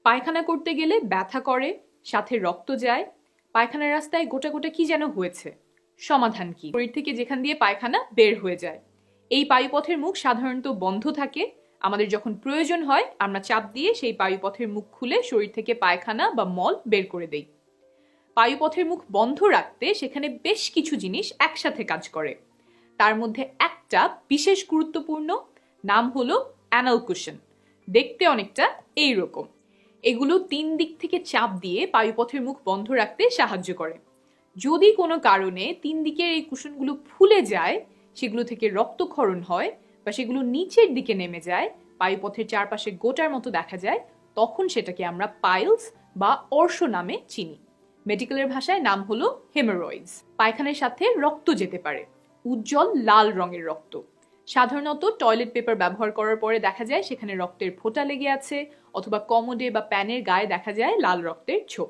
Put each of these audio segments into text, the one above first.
পায়খানা করতে গেলে ব্যথা করে, সাথে রক্ত যায়, পায়খানার রাস্তায় গোটা গোটা কি যেন হয়েছে। সমাধান কি? শরীর থেকে যেখান দিয়ে পায়খানা বের হয়ে যায়, এই পায়ুপথের মুখ সাধারণত বন্ধ থাকে। আমাদের যখন প্রয়োজন হয় আমরা চাপ দিয়ে সেই পায়ুপথের মুখ খুলে শরীর থেকে পায়খানা বা মল বের করে দেই। পায়ুপথের মুখ বন্ধ রাখতে সেখানে বেশ কিছু জিনিস একসাথে কাজ করে। তার মধ্যে একটা বিশেষ গুরুত্বপূর্ণ, নাম হলো অ্যানাল কুশন। দেখতে অনেকটা এইরকম। এগুলো 3 দিক থেকে চাপ দিয়ে পায়ুপথের মুখ বন্ধ রাখতে সাহায্য করে। যদি কোনো কারণে 3 দিকের এই কুশনগুলো ফুলে যায়, সেগুলো থেকে রক্তক্ষরণ হয় বা সেগুলো নিচের দিকে নেমে যায়, পায়ুপথের চারপাশে গোটার মতো দেখা যায়, তখন সেটাকে আমরা পাইলস বা অর্শ নামে চিনি। মেডিকেলের ভাষায় নাম হলো হেমোরয়েডস। পায়খানার সাথে রক্ত যেতে পারে, উজ্জ্বল লাল রঙের রক্ত। সাধারণত টয়লেট পেপার ব্যবহার করার পরে দেখা যায় সেখানে রক্তের ফোঁটা লেগে আছে, অথবা কমোডে বা প্যানের গায়ে দেখা যায় লাল রক্তের ছোপ।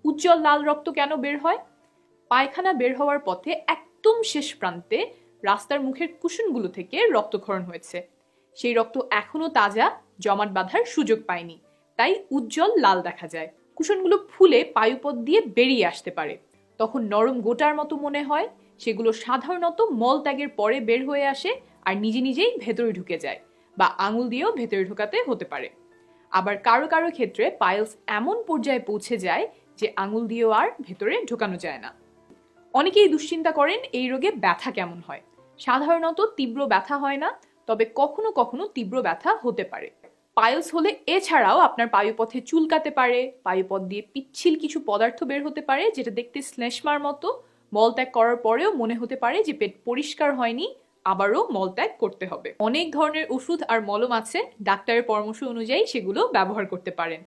উজ্জ্বল লাল রক্ত কেন বের হয়? পায়খানা বের হওয়ার পথে একদম শেষ প্রান্তে রাস্তার মুখের কুশনগুলো থেকে রক্তক্ষরণ হয়েছে। সেই রক্ত এখনো তাজা, জমাট বাঁধার সুযোগ পায়নি, তাই উজ্জ্বল লাল দেখা যায়। কুশনগুলো ফুলে পায়ুপথ দিয়ে বেরিয়ে আসতে পারে, তখন নরম গোটার মতো মনে হয়। সেগুলো সাধারণত মল ত্যাগের পরে বের হয়ে আসে আর নিজে নিজেই ভেতরে ঢুকে যায়, বা আঙুল দিয়েও ভেতরে ঢোকাতে হতে পারে। আবার কারো কারো ক্ষেত্রে পাইলস এমন পর্যায়ে পৌঁছে যায় যে আঙুল দিয়েও আর ভেতরে ঢোকানো যায় না। অনেকেই দুশ্চিন্তা করেন এই রোগে ব্যথা কেমন হয়। সাধারণত তীব্র ব্যথা হয় না, তবে কখনো কখনো তীব্র ব্যথা হতে পারে। পাইলস হলে এছাড়াও আপনার পায়ুপথে চুলকাতে পারে, পায়ুপথ দিয়ে পিচ্ছিল কিছু পদার্থ বের হতে পারে যেটা দেখতে শ্লেষ্মার মতো। মলত্যাগ করার পরেও মনে হতে পারে যে পেট পরিষ্কার হয়নি, আবারও মলত্যাগ করতে হবে। অনেক ধরনের ওষুধ আর মলম আছে, ডাক্তারের পরামর্শ অনুযায়ী সেগুলো ব্যবহার করতে পারেন।